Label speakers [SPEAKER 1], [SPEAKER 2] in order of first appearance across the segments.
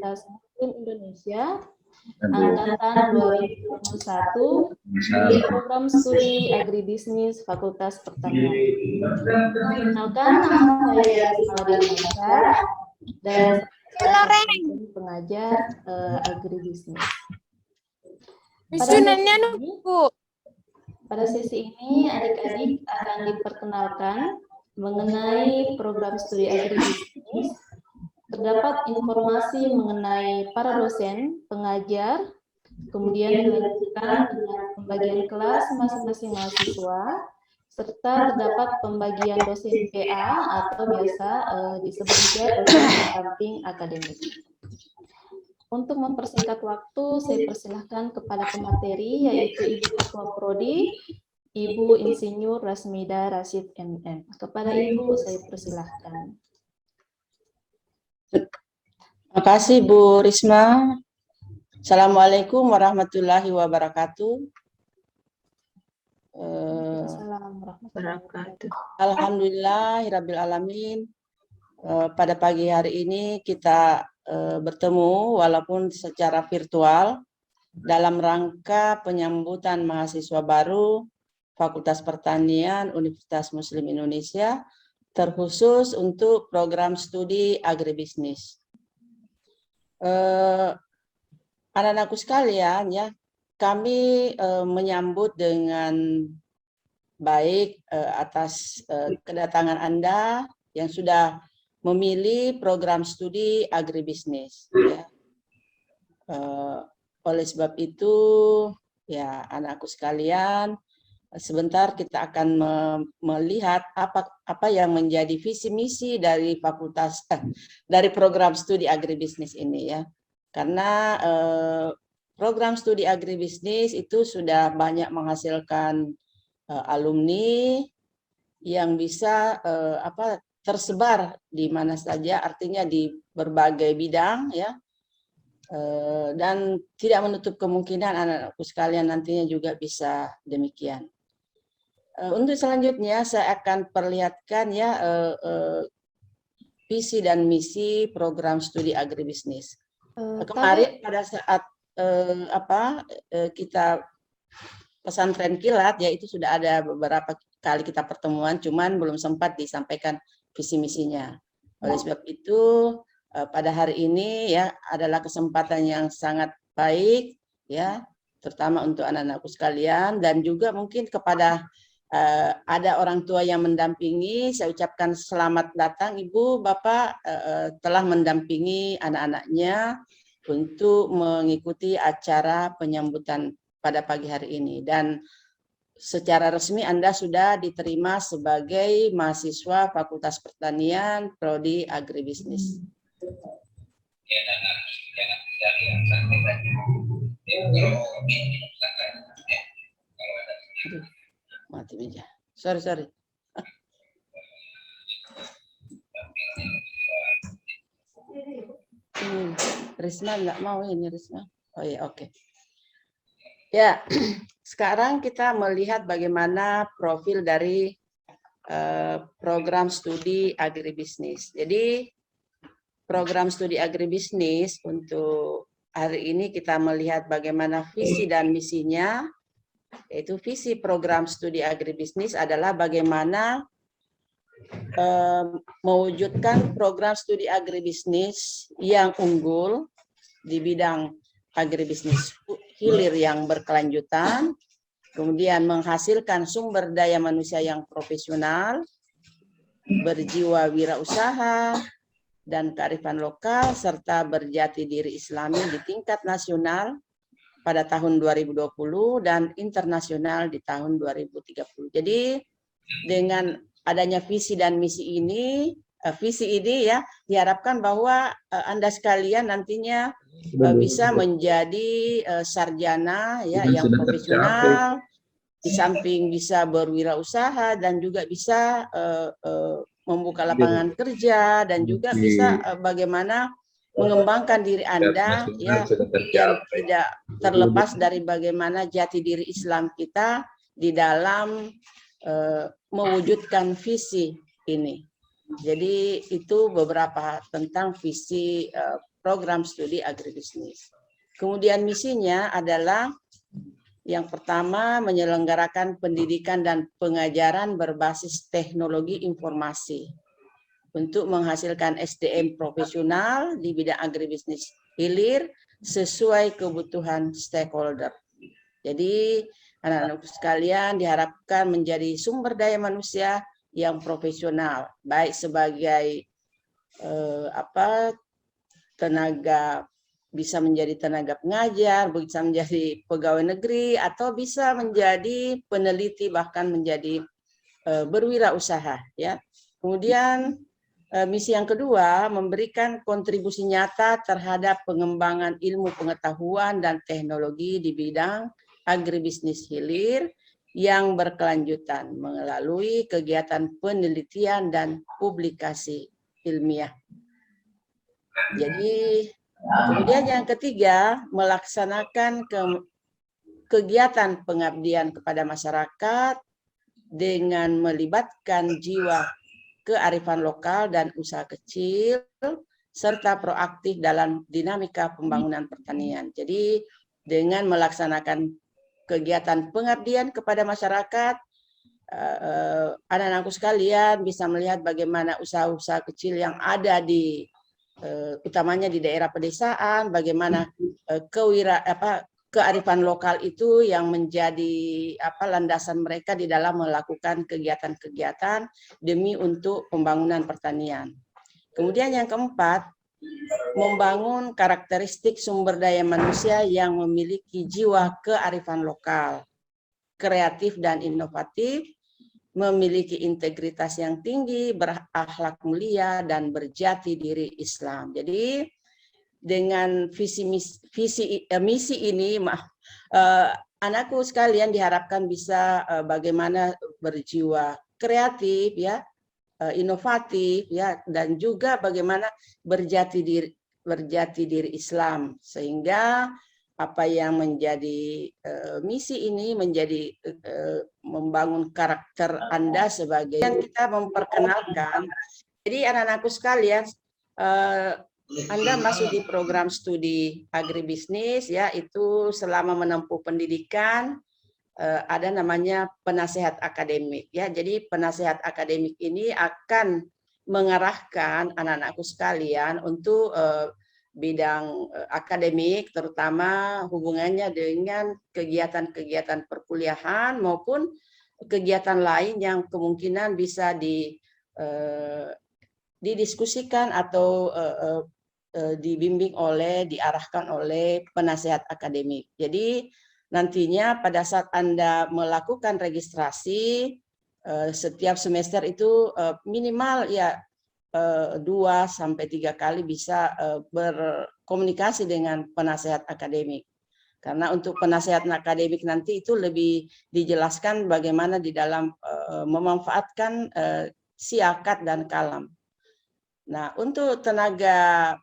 [SPEAKER 1] Universitas Muslim Indonesia angkatan 2021 di program studi agribisnis Fakultas Pertanian. Perkenalkan, nama saya Risma Dinasa dan saya pengajar agribisnis. Pada sesi ini adik-adik akan diperkenalkan mengenai program studi agribisnis. Terdapat informasi mengenai para dosen, pengajar, kemudian dilanjutkan dengan pembagian kelas masing-masing mahasiswa, serta terdapat pembagian dosen PA atau biasa disebut juga dosen pendamping akademik. Untuk mempersingkat waktu, saya persilahkan kepada pemateri, yaitu Ibu Ketua Prodi, Ibu Insinyur Rasmida Rashid MM. Kepada Ibu, saya persilahkan.
[SPEAKER 2] Terima kasih Bu Risma. Assalamualaikum warahmatullahi wabarakatuh. Alhamdulillahirabbil alamin. Pada pagi hari ini kita bertemu walaupun secara virtual dalam rangka penyambutan mahasiswa baru Fakultas Pertanian Universitas Muslim Indonesia, terkhusus untuk program studi agribisnis. Anak-anakku sekalian, ya, kami menyambut dengan baik atas kedatangan Anda yang sudah memilih program studi agribisnis. Ya. Oleh sebab itu, ya, anakku sekalian, sebentar kita akan melihat apa yang menjadi visi misi dari dari program studi agribisnis ini, ya. Karena program studi agribisnis itu sudah banyak menghasilkan alumni yang bisa tersebar di mana saja, artinya di berbagai bidang, ya. Dan tidak menutup kemungkinan anak-anakku sekalian nantinya juga bisa demikian. Untuk selanjutnya saya akan perlihatkan, ya, visi dan misi program studi agribisnis. Kemarin pada saat kita pesantren kilat, ya, itu sudah ada beberapa kali kita pertemuan, cuman belum sempat disampaikan visi misinya. Oleh sebab itu pada hari ini, ya, adalah kesempatan yang sangat baik, ya, terutama untuk anak-anakku sekalian, dan juga mungkin kepada ada orang tua yang mendampingi. Saya ucapkan selamat datang Ibu, Bapak telah mendampingi anak-anaknya untuk mengikuti acara penyambutan pada pagi hari ini. Dan secara resmi Anda sudah diterima sebagai mahasiswa Fakultas Pertanian Prodi Agribisnis. Mati meja. Sorry. Risma nggak mau ini, Risma. Oh iya, oke. Ya, sekarang kita melihat bagaimana profil dari program studi agribisnis. Jadi program studi agribisnis untuk hari ini kita melihat bagaimana visi dan misinya. Yaitu visi program studi agribisnis adalah bagaimana mewujudkan program studi agribisnis yang unggul di bidang agribisnis hilir yang berkelanjutan, kemudian menghasilkan sumber daya manusia yang profesional, berjiwa wirausaha, dan kearifan lokal, serta berjati diri Islami di tingkat nasional pada tahun 2020 dan internasional di tahun 2030. Jadi dengan adanya visi dan misi ini, ya, diharapkan bahwa Anda sekalian nantinya bisa menjadi sarjana, ya, yang profesional, di samping bisa berwirausaha dan juga bisa membuka lapangan kerja, dan juga bisa bagaimana mengembangkan diri Anda, ya, yang tidak terlepas dari bagaimana jati diri Islam kita di dalam mewujudkan visi ini. Jadi itu beberapa tentang visi program studi agribisnis. Kemudian misinya adalah yang pertama, menyelenggarakan pendidikan dan pengajaran berbasis teknologi informasi untuk menghasilkan SDM profesional di bidang agribisnis hilir sesuai kebutuhan stakeholder. Jadi anak-anak sekalian diharapkan menjadi sumber daya manusia yang profesional, baik sebagai tenaga, bisa menjadi tenaga pengajar, bisa menjadi pegawai negeri, atau bisa menjadi peneliti, bahkan menjadi berwirausaha. Ya. Kemudian misi yang kedua, memberikan kontribusi nyata terhadap pengembangan ilmu pengetahuan dan teknologi di bidang agribisnis hilir yang berkelanjutan melalui kegiatan penelitian dan publikasi ilmiah. Jadi kemudian yang ketiga, melaksanakan kegiatan pengabdian kepada masyarakat dengan melibatkan jiwa kearifan lokal dan usaha kecil, serta proaktif dalam dinamika pembangunan pertanian. Jadi dengan melaksanakan kegiatan pengabdian kepada masyarakat, anak-anakku sekalian bisa melihat bagaimana usaha-usaha kecil yang ada di utamanya di daerah pedesaan, bagaimana kearifan lokal itu yang menjadi landasan mereka di dalam melakukan kegiatan-kegiatan demi untuk pembangunan pertanian. Kemudian yang keempat, membangun karakteristik sumber daya manusia yang memiliki jiwa kearifan lokal, kreatif dan inovatif, memiliki integritas yang tinggi, berakhlak mulia, dan berjati diri Islam. Jadi dengan misi ini, anakku sekalian diharapkan bisa bagaimana berjiwa kreatif, ya, inovatif, ya, dan juga bagaimana berjati diri Islam, sehingga apa yang menjadi misi ini menjadi membangun karakter Anda sebagai yang kita memperkenalkan. Jadi anak-anakku sekalian, Anda masuk di program studi agribisnis, ya, itu selama menempuh pendidikan ada namanya penasehat akademik, ya. Jadi penasehat akademik ini akan mengarahkan anak-anakku sekalian untuk bidang akademik, terutama hubungannya dengan kegiatan-kegiatan perkuliahan maupun kegiatan lain yang kemungkinan bisa didiskusikan atau dibimbing diarahkan oleh penasehat akademik. Jadi nantinya pada saat Anda melakukan registrasi setiap semester itu minimal ya 2 sampai 3 kali bisa berkomunikasi dengan penasehat akademik. Karena untuk penasehat akademik nanti itu lebih dijelaskan bagaimana di dalam memanfaatkan siakat dan kalam. Nah, untuk tenaga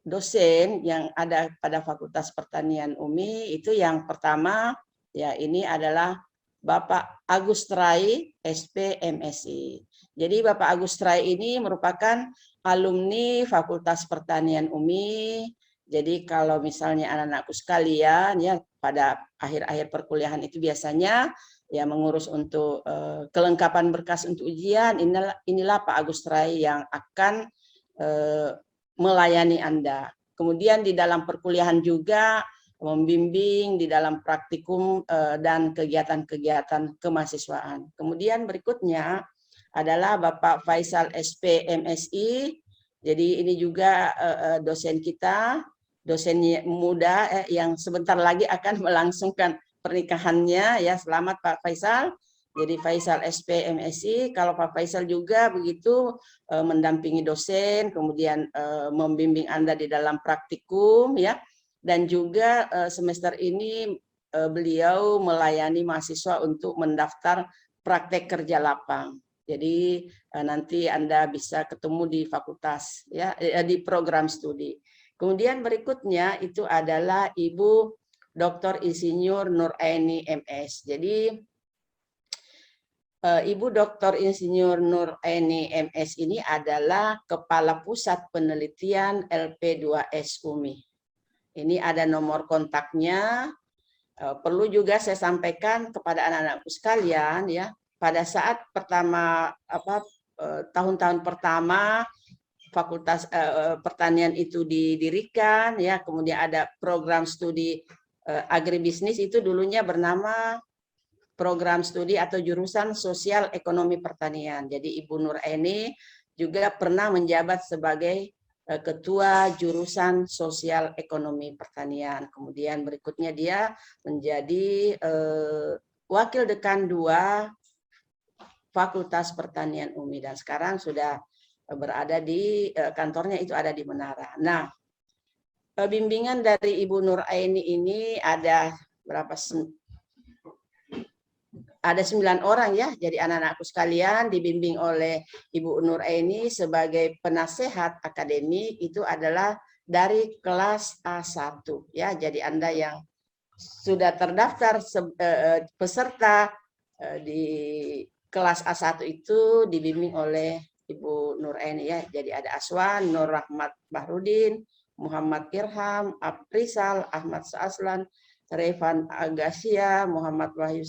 [SPEAKER 2] dosen yang ada pada Fakultas Pertanian UMI itu yang pertama, ya, ini adalah Bapak Agus Trai, SP MSI. Jadi Bapak Agus Trai ini merupakan alumni Fakultas Pertanian UMI. Jadi kalau misalnya anak-anakku sekalian, ya, pada akhir-akhir perkuliahan itu biasanya ya mengurus untuk kelengkapan berkas untuk ujian, inilah Pak Agus Trai yang akan melayani Anda. Kemudian di dalam perkuliahan juga membimbing di dalam praktikum dan kegiatan-kegiatan kemahasiswaan. Kemudian berikutnya adalah Bapak Faisal SP MSI. Jadi ini juga dosen kita, dosen muda yang sebentar lagi akan melangsungkan pernikahannya, ya. Selamat Pak Faisal. Jadi Faisal SP MSI, kalau Pak Faisal juga begitu mendampingi dosen, kemudian membimbing Anda di dalam praktikum, ya, dan juga semester ini beliau melayani mahasiswa untuk mendaftar praktek kerja lapang. Jadi nanti Anda bisa ketemu di fakultas, ya, di program studi. Kemudian berikutnya itu adalah Ibu Dr. Insinyur Nuraini MS. Jadi Ibu Dr. Insinyur Nur Aini MS ini adalah Kepala Pusat Penelitian LP2S UMI. Ini ada nomor kontaknya. Perlu juga saya sampaikan kepada anak-anakku sekalian ya, pada saat pertama tahun-tahun pertama Fakultas Pertanian itu didirikan ya, kemudian ada program studi agribisnis itu dulunya bernama program studi atau jurusan sosial ekonomi pertanian. Jadi Ibu Nur Aini juga pernah menjabat sebagai ketua jurusan sosial ekonomi pertanian. Kemudian berikutnya dia menjadi wakil dekan 2 Fakultas Pertanian UMI dan sekarang sudah berada di kantornya itu ada di Menara. Nah, bimbingan dari Ibu Nur Aini ini ada berapa? Ada 9 orang ya, jadi anak-anakku sekalian dibimbing oleh Ibu Nur Aini sebagai penasehat akademik itu adalah dari kelas A1 ya. Jadi Anda yang sudah terdaftar peserta di kelas A1 itu dibimbing oleh Ibu Nur Aini ya. Jadi ada Aswan, Nur Rahmat Bahrudin, Muhammad Irham, Aprisal, Ahmad Saaslan, Revan Agasia, Muhammad Wahyu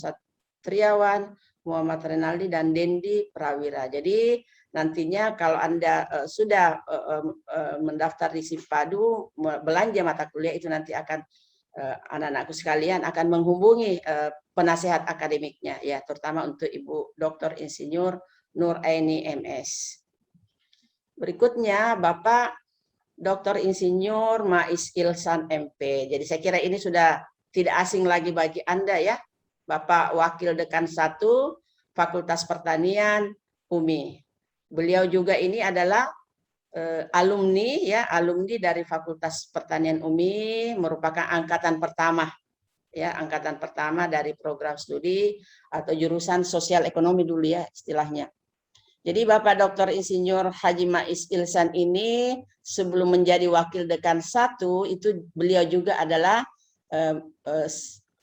[SPEAKER 2] Triawan, Muhammad Renaldi, dan Dendi Prawira. Jadi nantinya kalau Anda sudah mendaftar di Sipadu, belanja mata kuliah itu nanti akan anak-anakku sekalian akan menghubungi penasehat akademiknya ya, terutama untuk Ibu Dr. Insinyur Nur Aini MS. Berikutnya Bapak Dr. Insinyur Mais Ilsan MP. Jadi saya kira ini sudah tidak asing lagi bagi Anda ya. Bapak Wakil Dekan 1 Fakultas Pertanian UMI. Beliau juga ini adalah alumni ya, alumni dari Fakultas Pertanian UMI, merupakan angkatan pertama ya, angkatan pertama dari program studi atau jurusan sosial ekonomi dulu ya istilahnya. Jadi Bapak Dr. Insinyur Haji Mais Ilsan ini sebelum menjadi Wakil Dekan 1 itu beliau juga adalah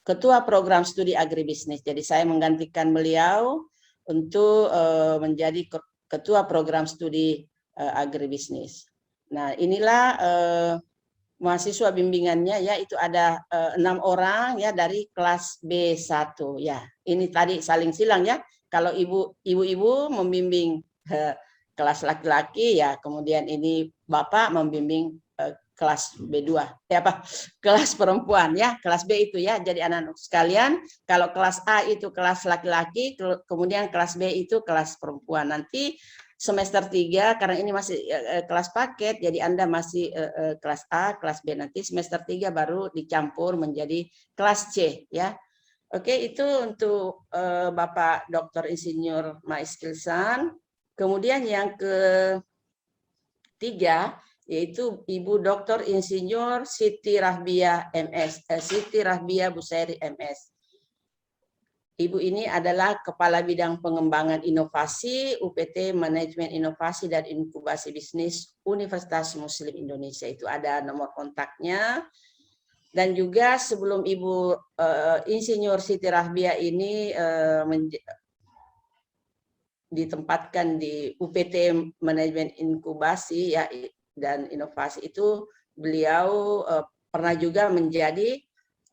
[SPEAKER 2] Ketua Program Studi Agribisnis. Jadi saya menggantikan beliau untuk menjadi Ketua Program Studi Agribisnis. Nah inilah mahasiswa bimbingannya ya, itu ada 6 orang ya dari kelas B1 ya. Ini tadi saling silang ya. Kalau ibu-ibu membimbing kelas laki-laki ya, kemudian ini Bapak membimbing kelas B2 ya kelas perempuan ya, kelas B itu ya. Jadi anak-anak sekalian, kalau kelas A itu kelas laki-laki, kemudian kelas B itu kelas perempuan. Nanti semester 3 karena ini masih kelas paket, jadi Anda masih kelas A, kelas B, nanti semester 3 baru dicampur menjadi kelas C ya. Oke, itu untuk Bapak Dr. Insinyur Mais Ilsan. Kemudian yang ketiga yaitu Ibu Dr. Insinyur Siti Rahbia MS, Siti Rahbia Busairi MS. Ibu ini adalah Kepala Bidang Pengembangan Inovasi UPT Manajemen Inovasi dan Inkubasi Bisnis Universitas Muslim Indonesia. Itu ada nomor kontaknya. Dan juga sebelum Ibu Insinyur Siti Rahbia ini ditempatkan di UPT Manajemen Inkubasi ya dan Inovasi, itu beliau pernah juga menjadi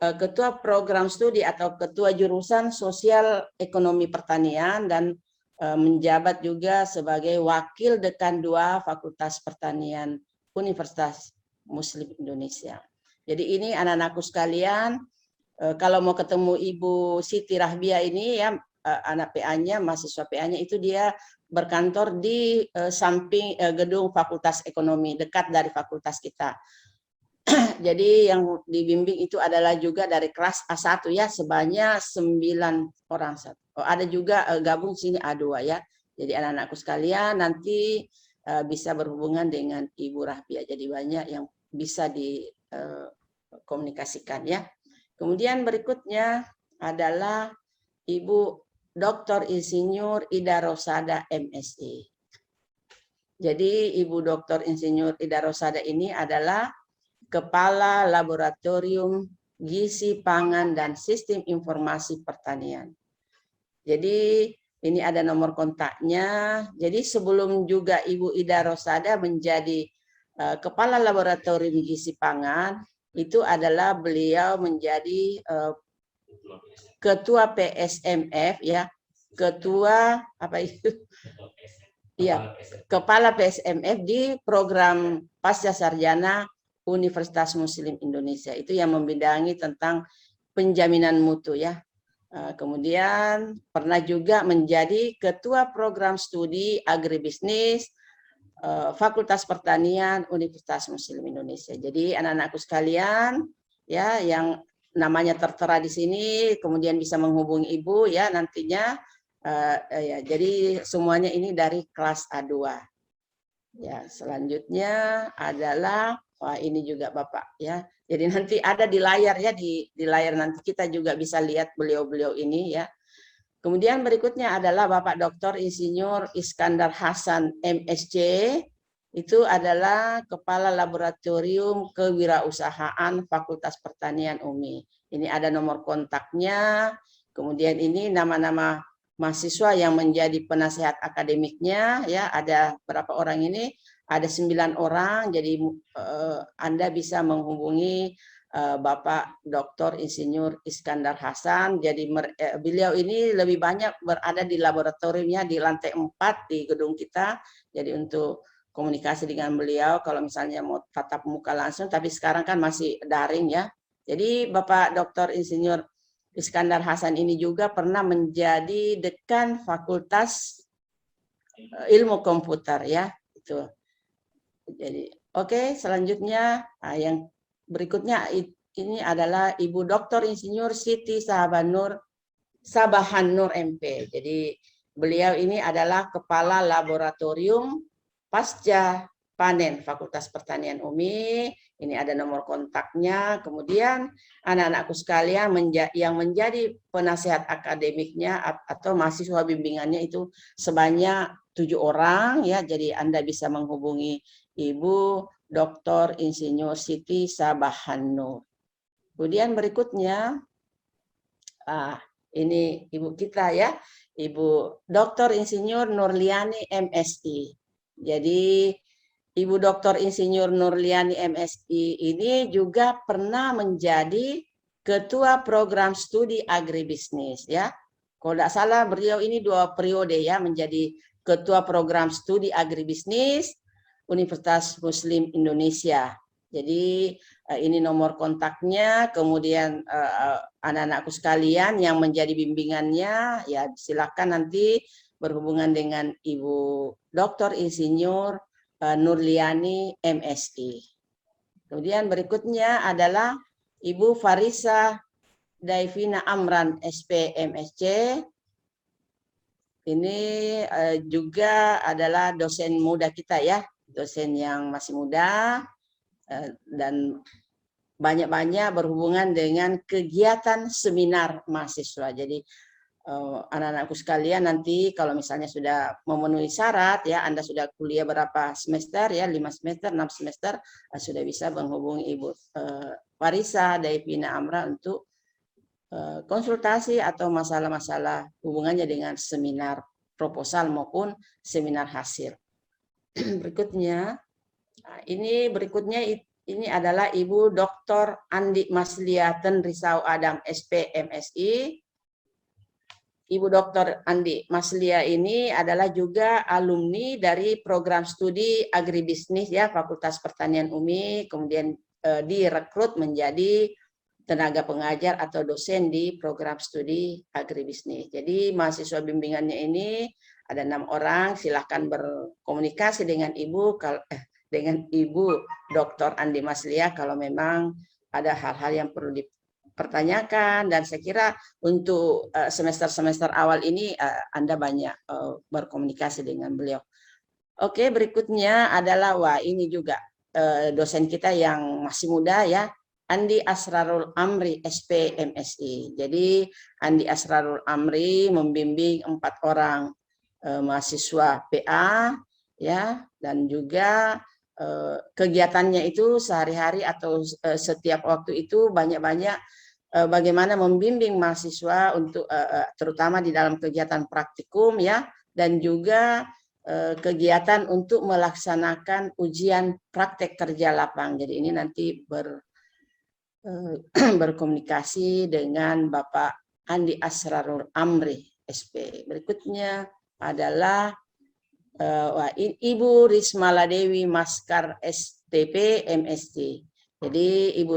[SPEAKER 2] Ketua Program Studi atau Ketua Jurusan Sosial Ekonomi Pertanian dan menjabat juga sebagai Wakil Dekan 2 Fakultas Pertanian Universitas Muslim Indonesia. Jadi ini anak-anakku sekalian, kalau mau ketemu Ibu Siti Rahbia ini ya, anak PA-nya, mahasiswa PA-nya itu dia berkantor di samping gedung Fakultas Ekonomi, dekat dari fakultas kita. Jadi yang dibimbing itu adalah juga dari kelas A1 ya, sebanyak 9 orang. Ada juga gabung sini A2 ya. Jadi anak-anakku sekalian nanti bisa berhubungan dengan Ibu Rahbia. Jadi banyak yang bisa dikomunikasikan ya. Kemudian berikutnya adalah Ibu Dr. Insinyur Ida Rosada MSI. Jadi Ibu Dr. Insinyur Ida Rosada ini adalah Kepala Laboratorium Gizi Pangan dan Sistem Informasi Pertanian. Jadi Ini ada nomor kontaknya. Jadi sebelum juga Ibu Ida Rosada menjadi Kepala Laboratorium Gizi Pangan, itu adalah beliau menjadi Ketua PSMF, ya, Ketua apa itu? Iya, Kepala PSMF di program Pasca Sarjana Universitas Muslim Indonesia. Itu yang membidangi tentang penjaminan mutu, ya. Kemudian pernah juga menjadi Ketua Program Studi Agribisnis Fakultas Pertanian Universitas Muslim Indonesia. Jadi anak-anakku sekalian, ya, yang namanya tertera di sini, kemudian bisa menghubungi Ibu, ya, nantinya. Ya, jadi semuanya ini dari kelas A2. Ya, selanjutnya adalah, wah, ini juga Bapak, ya. Jadi nanti ada di layar, ya, di layar nanti kita juga bisa lihat beliau-beliau ini, ya. Kemudian berikutnya adalah Bapak Dr. Insinyur Iskandar Hasan MSc, itu adalah Kepala Laboratorium Kewirausahaan Fakultas Pertanian UMI. Ini ada nomor kontaknya, kemudian ini nama-nama mahasiswa yang menjadi penasehat akademiknya, ya, ada berapa orang ini? Ada 9 orang, jadi Anda bisa menghubungi Bapak Dr. Insinyur Iskandar Hasan. Jadi beliau ini lebih banyak berada di laboratoriumnya di lantai 4 di gedung kita. Jadi untuk komunikasi dengan beliau kalau misalnya mau tatap muka langsung, tapi sekarang kan masih daring, ya. Jadi Bapak Dr. Insinyur Iskandar Hasan ini juga pernah menjadi dekan Fakultas Ilmu Komputer, ya. Itu. Jadi oke, selanjutnya yang berikutnya ini adalah Ibu Dr. Insinyur Siti Sabahan Nur MP. Jadi beliau ini adalah Kepala Laboratorium Pasca Panen Fakultas Pertanian UMI. Ini ada nomor kontaknya. Kemudian anak-anakku sekalian yang menjadi penasehat akademiknya atau mahasiswa bimbingannya itu sebanyak 7 orang, ya. Jadi Anda bisa menghubungi Ibu Dr. Insinyur Siti Sabahan Nur. Kemudian berikutnya, ini Ibu kita, ya, Ibu Dr. Insinyur Nurliani MSI. Jadi Ibu Dr. Insinyur Nurliani MSI ini juga pernah menjadi Ketua Program Studi Agribisnis, ya. Kalau tidak salah beliau ini 2 periode, ya, menjadi Ketua Program Studi Agribisnis Universitas Muslim Indonesia. Jadi ini nomor kontaknya, kemudian anak-anakku sekalian yang menjadi bimbingannya, ya, silakan nanti berhubungan dengan Ibu Dr. Insinyur Nurliani MSI. Kemudian berikutnya adalah Ibu Farisa Daivina Amran SP MSc. Ini juga adalah dosen muda kita, ya, dosen yang masih muda dan banyak-banyak berhubungan dengan kegiatan seminar mahasiswa. Jadi anak-anakku sekalian nanti kalau misalnya sudah memenuhi syarat, ya, Anda sudah kuliah berapa semester, ya, 5 semester, 6 semester, sudah bisa menghubungi Ibu Farisa Daivina Amra untuk konsultasi atau masalah-masalah hubungannya dengan seminar proposal maupun seminar hasil. Berikutnya, ini adalah Ibu Dr. Andi Masliaten Risau Adam SP MSI. Ibu Dr. Andi Maslia ini adalah juga alumni dari program studi agribisnis, ya, Fakultas Pertanian UMI, kemudian direkrut menjadi tenaga pengajar atau dosen di program studi agribisnis. Jadi mahasiswa bimbingannya ini ada 6 orang. Silahkan berkomunikasi dengan Ibu Dr. Andi Maslia kalau memang ada hal-hal yang perlu dipertanyakan. Dan saya kira untuk semester-semester awal ini Anda banyak berkomunikasi dengan beliau. Oke, berikutnya adalah, wah, ini juga dosen kita yang masih muda, ya, Andi Asrarul Amri SP MSI. Jadi Andi Asrarul Amri membimbing 4 orang mahasiswa PA, ya, dan juga kegiatannya itu sehari-hari atau setiap waktu itu banyak-banyak bagaimana membimbing mahasiswa untuk terutama di dalam kegiatan praktikum ya, dan juga kegiatan untuk melaksanakan ujian praktek kerja lapang. Jadi ini nanti berkomunikasi dengan Bapak Andi Asrarul Amri, SP. Berikutnya adalah Ibu Rismala Dewi Maskar STP MSc. Jadi Ibu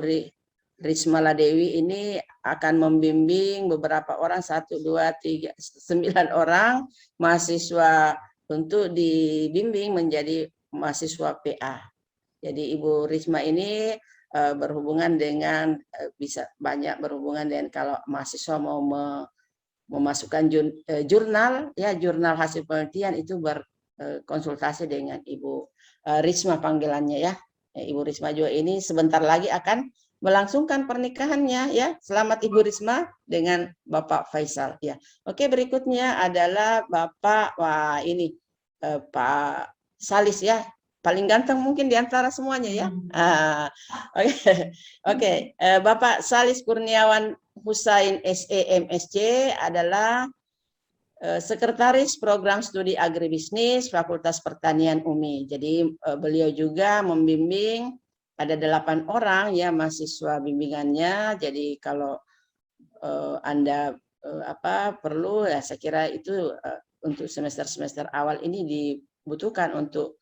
[SPEAKER 2] Rismala Dewi ini akan membimbing beberapa orang, 1, 2, 3, 9 orang mahasiswa untuk dibimbing menjadi mahasiswa PA. Jadi Ibu Risma ini berhubungan dengan bisa banyak berhubungan dengan kalau mahasiswa mau memasukkan jurnal ya, jurnal hasil penelitian itu berkonsultasi dengan Ibu Risma panggilannya ya. Ibu Risma juga ini sebentar lagi akan melangsungkan pernikahannya ya. Selamat Ibu Risma dengan Bapak Faisal ya. Oke, berikutnya adalah Bapak Pak Salis ya. Paling ganteng mungkin di antara semuanya ya. Oke. Bapak Salis Kurniawan Husain SEMSC adalah Sekretaris Program Studi Agribisnis Fakultas Pertanian UMI. Jadi beliau juga membimbing ada 8 orang ya mahasiswa bimbingannya. Jadi kalau Anda perlu ya, saya kira itu untuk semester-semester awal ini dibutuhkan untuk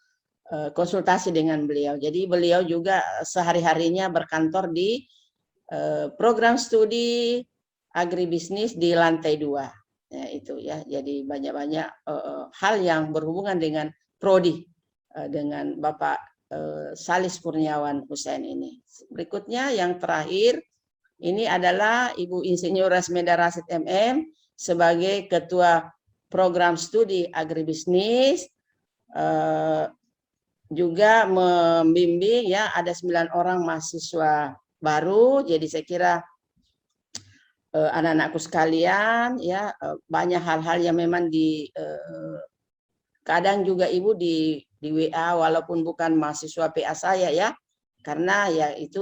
[SPEAKER 2] konsultasi dengan beliau. Jadi beliau juga sehari-harinya berkantor di program studi agribisnis di lantai 2. Ya, itu ya. Jadi banyak-banyak hal yang berhubungan dengan prodi dengan Bapak Salis Kurniawan Husain ini. Berikutnya yang terakhir ini adalah Ibu Insinyur Rasmeda Rasid MM sebagai Ketua Program Studi Agribisnis, juga membimbing ya, ada 9 orang mahasiswa baru. Jadi saya kira anak-anakku sekalian ya, banyak hal-hal yang memang kadang juga Ibu di WA walaupun bukan mahasiswa PA saya ya, karena ya itu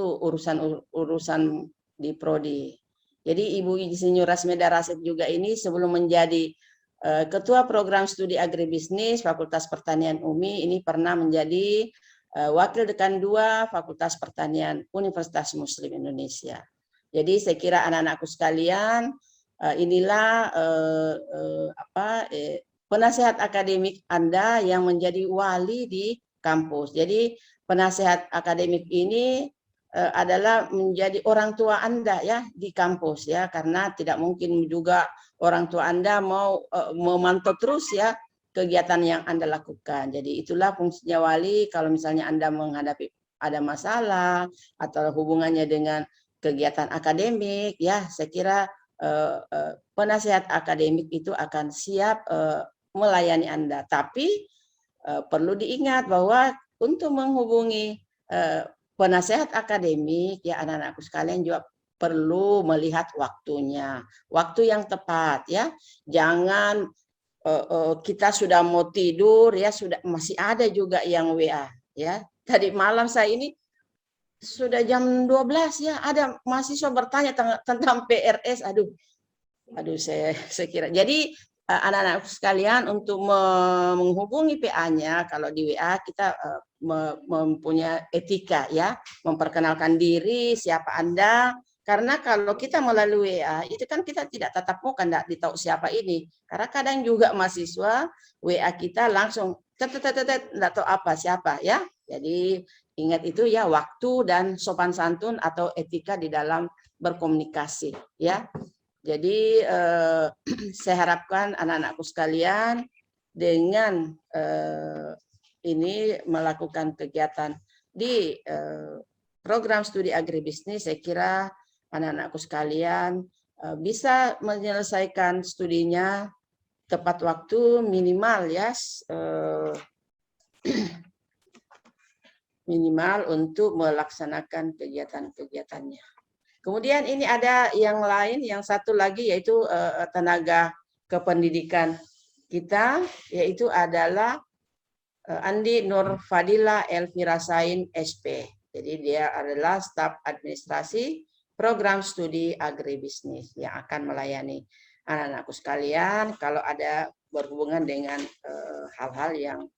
[SPEAKER 2] urusan di prodi. Jadi Ibu Insinyur Rasmeda Rasid juga ini sebelum menjadi Ketua Program Studi Agribisnis Fakultas Pertanian UMI, ini pernah menjadi Wakil Dekan 2 Fakultas Pertanian Universitas Muslim Indonesia. Jadi saya kira anak-anakku sekalian, inilah penasehat akademik Anda yang menjadi wali di kampus. Jadi penasehat akademik ini adalah menjadi orang tua Anda ya di kampus ya, karena tidak mungkin juga orang tua Anda mau memantau terus ya kegiatan yang Anda lakukan. Jadi itulah fungsinya wali. Kalau misalnya Anda menghadapi ada masalah atau hubungannya dengan kegiatan akademik ya, saya kira penasehat akademik itu akan siap melayani Anda. Tapi perlu diingat bahwa untuk menghubungi penasehat akademik ya, anak-anakku sekalian juga perlu melihat waktunya, waktu yang tepat ya. Jangan kita sudah mau tidur ya, sudah masih ada juga yang WA ya. Tadi malam saya ini sudah jam 12 ya, ada mahasiswa bertanya tentang PRS. Aduh saya kira. Jadi anak-anak sekalian untuk menghubungi PA-nya, kalau di WA kita mempunyai etika ya, memperkenalkan diri, siapa Anda. Karena kalau kita melalui WA, itu kan kita tidak tatap muka, tidak ditahu siapa ini. Karena kadang juga mahasiswa WA kita langsung tidak tahu apa siapa ya. Jadi ingat itu ya, waktu dan sopan santun atau etika di dalam berkomunikasi ya. Jadi saya harapkan anak-anakku sekalian dengan ini melakukan kegiatan di program studi agribisnis, saya kira anak-anakku sekalian bisa menyelesaikan studinya tepat waktu, minimal ya, minimal untuk melaksanakan kegiatan-kegiatannya. Kemudian ini ada yang lain, yang satu lagi yaitu tenaga kependidikan kita, yaitu adalah Andi Nur Fadila Elvira Sain SP. Jadi dia adalah staf administrasi program studi agribisnis yang akan melayani anak-anakku sekalian kalau ada berhubungan dengan hal-hal yang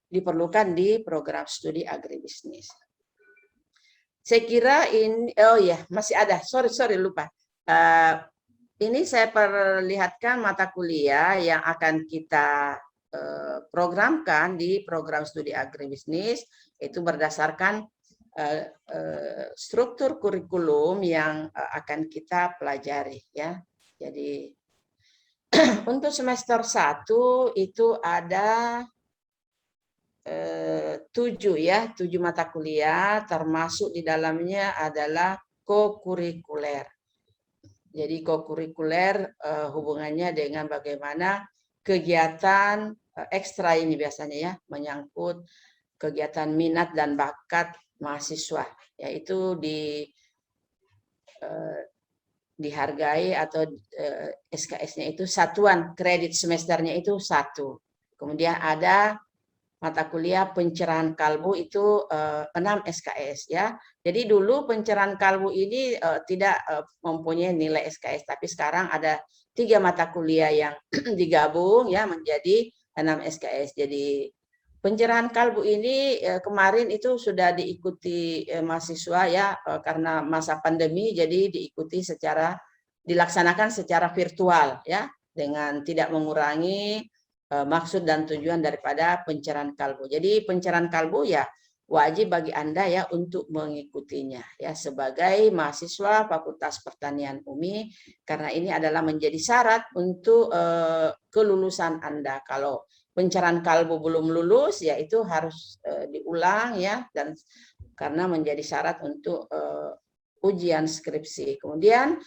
[SPEAKER 2] diperlukan di program studi agribisnis. Saya kira ini, oh ya masih ada, sorry lupa. Ini saya perlihatkan mata kuliah yang akan kita programkan di program studi agribisnis, itu berdasarkan struktur kurikulum yang akan kita pelajari ya. Jadi untuk semester 1 itu ada 7 mata kuliah, termasuk di dalamnya adalah kokurikuler. Jadi kokurikuler hubungannya dengan bagaimana kegiatan ekstra ini biasanya ya, menyangkut kegiatan minat dan bakat mahasiswa, yaitu dihargai atau SKS-nya itu satuan kredit semesternya itu 1. Kemudian ada mata kuliah pencerahan kalbu itu 6 SKS ya. Jadi dulu pencerahan kalbu ini tidak mempunyai nilai SKS, tapi sekarang ada 3 mata kuliah yang digabung ya menjadi 6 SKS. Jadi pencerahan kalbu ini kemarin itu sudah diikuti mahasiswa ya karena masa pandemi, jadi dilaksanakan secara virtual ya dengan tidak mengurangi maksud dan tujuan daripada pencerahan kalbu. Jadi pencerahan kalbu ya wajib bagi Anda ya untuk mengikutinya ya sebagai mahasiswa Fakultas Pertanian UMI, karena ini adalah menjadi syarat untuk kelulusan Anda. Kalau pencerahan kalbu belum lulus ya itu harus diulang ya, dan karena menjadi syarat untuk ujian skripsi. Kemudian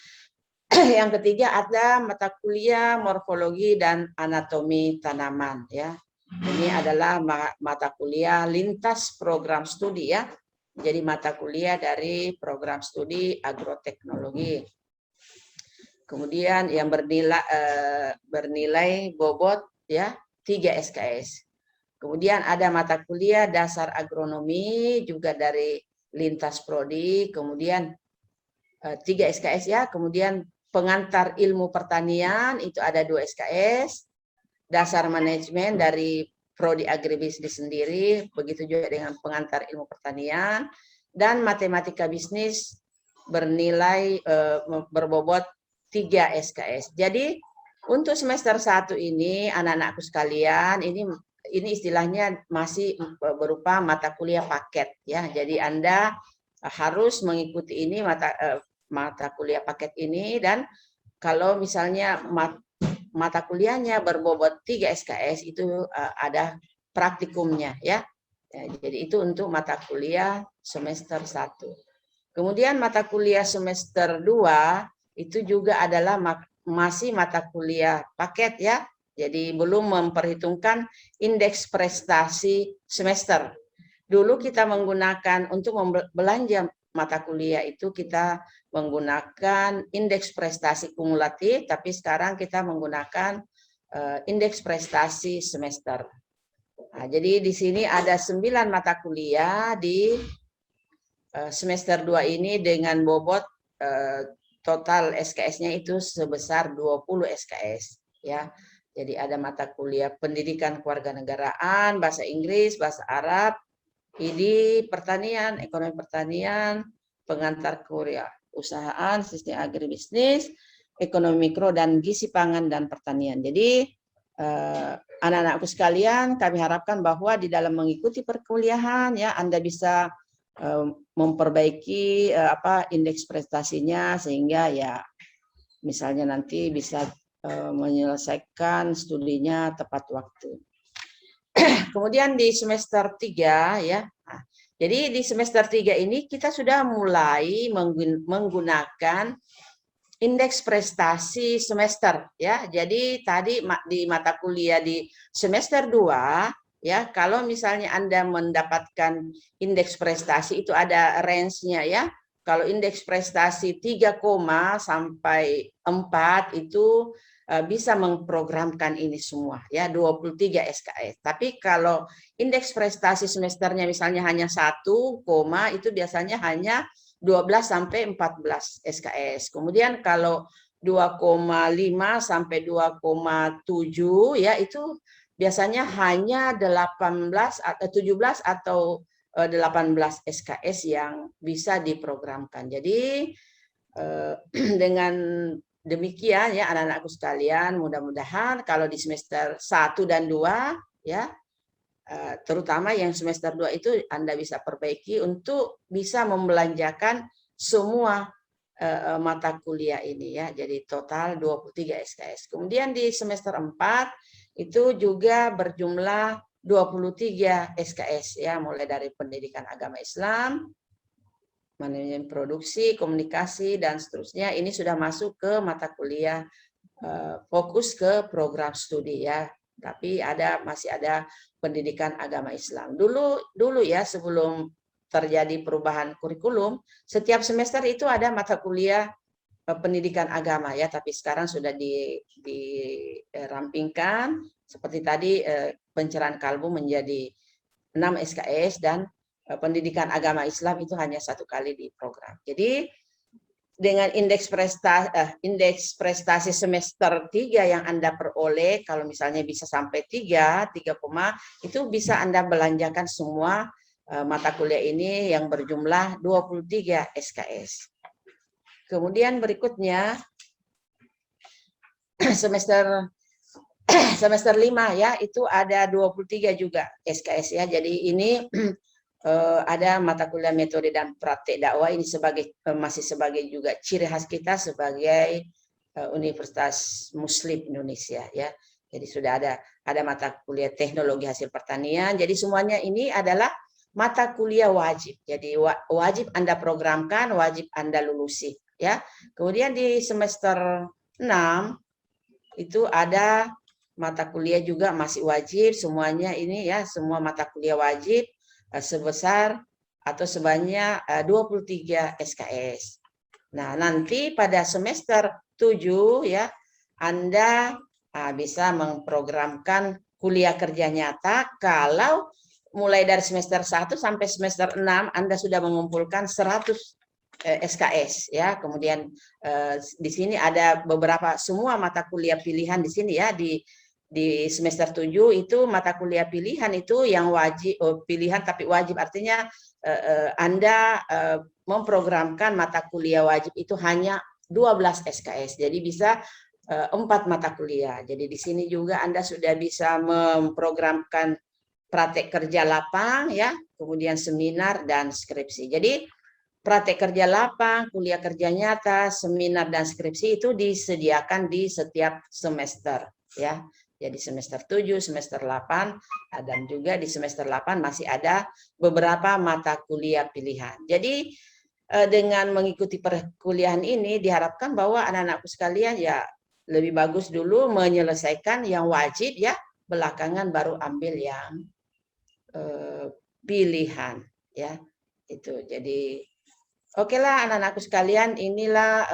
[SPEAKER 2] yang ketiga ada mata kuliah morfologi dan anatomi tanaman ya. Ini adalah mata kuliah lintas program studi ya. Jadi mata kuliah dari program studi agroteknologi. Kemudian yang bernilai bobot ya 3 SKS. Kemudian ada mata kuliah dasar agronomi juga dari lintas prodi, kemudian 3 SKS ya. Kemudian pengantar ilmu pertanian itu ada 2 SKS, dasar manajemen dari prodi agribisnis sendiri, begitu juga dengan pengantar ilmu pertanian, dan matematika bisnis bernilai berbobot 3 SKS. Jadi untuk semester 1 ini anak-anakku sekalian, ini istilahnya masih berupa mata kuliah paket ya. Jadi Anda harus mengikuti ini mata kuliah paket ini, dan kalau misalnya mata kuliahnya berbobot 3 SKS itu ada praktikumnya ya. Jadi itu untuk mata kuliah semester 1. Kemudian mata kuliah semester 2 itu juga adalah masih mata kuliah paket ya. Jadi belum memperhitungkan indeks prestasi semester. Dulu kita menggunakan untuk belanja mata kuliah itu kita menggunakan indeks prestasi kumulatif, tapi sekarang kita menggunakan indeks prestasi semester. Nah, jadi di sini ada 9 mata kuliah di semester 2 ini dengan bobot total SKS-nya itu sebesar 20 SKS ya. Jadi ada mata kuliah pendidikan kewarganegaraan, bahasa Inggris, bahasa Arab, ID pertanian, ekonomi pertanian, pengantar kewirausahaan, sistem agribisnis, ekonomi mikro dan gizi pangan dan pertanian. Jadi anak-anakku sekalian, kami harapkan bahwa di dalam mengikuti perkuliahan ya Anda bisa memperbaiki indeks prestasinya sehingga ya misalnya nanti bisa menyelesaikan studinya tepat waktu. Kemudian di semester 3 ya. Nah, jadi di semester 3 ini kita sudah mulai menggunakan indeks prestasi semester ya. Jadi tadi di mata kuliah di semester 2 ya, kalau misalnya Anda mendapatkan indeks prestasi itu ada range-nya ya. Kalau indeks prestasi 3, sampai 4 itu bisa memprogramkan ini semua ya 23 SKS. Tapi kalau indeks prestasi semesternya misalnya hanya 1, itu biasanya hanya 12 sampai 14 SKS. Kemudian kalau 2,5 sampai 2,7 ya itu biasanya hanya 18 atau 17 atau 18 SKS yang bisa diprogramkan. Jadi dengan demikian ya anak-anakku sekalian, mudah-mudahan kalau di semester 1 dan 2 ya terutama yang semester 2 itu Anda bisa perbaiki untuk bisa membelanjakan semua mata kuliah ini ya. Jadi total 23 SKS. Kemudian di semester 4 itu juga berjumlah 23 SKS ya, mulai dari pendidikan agama Islam, manajemen produksi, komunikasi dan seterusnya. Ini sudah masuk ke mata kuliah fokus ke program studi ya. Tapi masih ada pendidikan agama Islam. Dulu ya sebelum terjadi perubahan kurikulum, setiap semester itu ada mata kuliah pendidikan agama ya, tapi sekarang sudah dirampingkan seperti tadi pencerahan kalbu menjadi 6 SKS dan pendidikan agama Islam itu hanya 1 kali di program. Jadi dengan indeks prestasi semester 3 yang Anda peroleh, kalau misalnya bisa sampai 3, itu bisa Anda belanjakan semua mata kuliah ini yang berjumlah 23 SKS. Kemudian berikutnya semester 5 ya, itu ada 23 juga SKS ya. Jadi ini ada mata kuliah metode dan praktek dakwah, ini masih sebagai juga ciri khas kita sebagai Universitas Muslim Indonesia ya. Jadi sudah ada mata kuliah teknologi hasil pertanian. Jadi semuanya ini adalah mata kuliah wajib. Jadi wajib Anda programkan, wajib Anda lulusi ya. Kemudian di semester 6 itu ada mata kuliah juga masih wajib, semuanya ini ya, semua mata kuliah wajib sebesar atau sebanyak 23 SKS. Nah, nanti pada semester 7 ya Anda bisa memprogramkan kuliah kerja nyata kalau mulai dari semester 1 sampai semester 6 Anda sudah mengumpulkan 100 SKS ya. Kemudian di sini ada beberapa semua mata kuliah pilihan di sini ya, di semester 7 itu mata kuliah pilihan itu yang wajib pilihan tapi wajib, artinya Anda memprogramkan mata kuliah wajib itu hanya 12 SKS. Jadi bisa 4 mata kuliah. Jadi di sini juga Anda sudah bisa memprogramkan praktek kerja lapang ya, kemudian seminar dan skripsi. Jadi praktek kerja lapang, kuliah kerja nyata, seminar dan skripsi itu disediakan di setiap semester ya. Jadi semester 7, semester 8, dan juga di semester 8 masih ada beberapa mata kuliah pilihan. Jadi dengan mengikuti perkuliahan ini diharapkan bahwa anak-anakku sekalian ya lebih bagus dulu menyelesaikan yang wajib ya, belakangan baru ambil yang pilihan ya. Itu jadi oke lah anak-anakku sekalian, inilah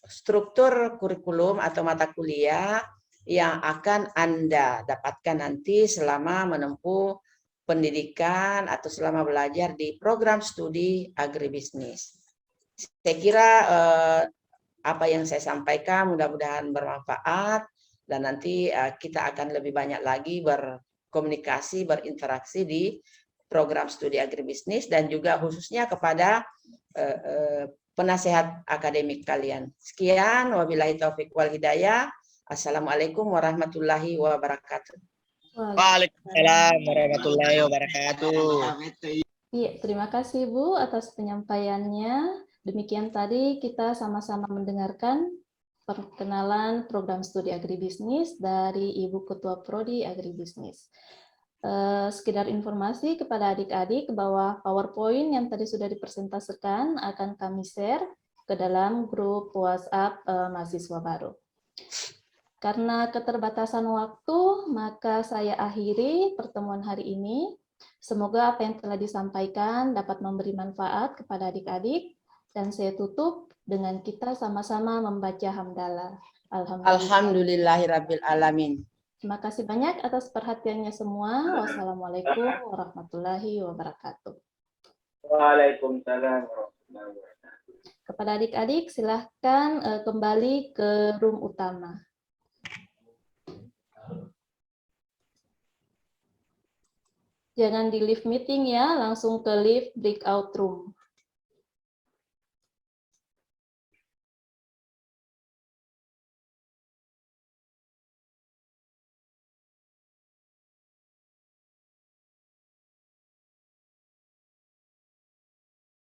[SPEAKER 2] struktur kurikulum atau mata kuliah yang akan Anda dapatkan nanti selama menempuh pendidikan atau selama belajar di program studi agribisnis. Saya kira apa yang saya sampaikan mudah-mudahan bermanfaat dan nanti kita akan lebih banyak lagi berkomunikasi, berinteraksi di program studi agribisnis dan juga khususnya kepada penasehat akademik kalian. Sekian, wabillahi taufik wal hidayah. Assalamualaikum warahmatullahi wabarakatuh.
[SPEAKER 3] Waalaikumsalam warahmatullahi wabarakatuh.
[SPEAKER 1] Iya, terima kasih Bu atas penyampaiannya. Demikian tadi kita sama-sama mendengarkan perkenalan program studi agribisnis dari Ibu Ketua Prodi Agribisnis. Sekedar informasi kepada adik-adik bahwa PowerPoint yang tadi sudah dipresentasikan akan kami share ke dalam grup WhatsApp mahasiswa baru. Karena keterbatasan waktu, maka saya akhiri pertemuan hari ini. Semoga apa yang telah disampaikan dapat memberi manfaat kepada adik-adik, dan saya tutup dengan kita sama-sama membaca hamdalah.
[SPEAKER 2] Alhamdulillahirabbil alamin.
[SPEAKER 1] Terima kasih banyak atas perhatiannya semua. Wassalamualaikum warahmatullahi wabarakatuh.
[SPEAKER 4] Waalaikumsalam warahmatullahi wabarakatuh.
[SPEAKER 1] Kepada adik-adik, silahkan kembali ke room utama. Jangan di live meeting ya, langsung ke live breakout room.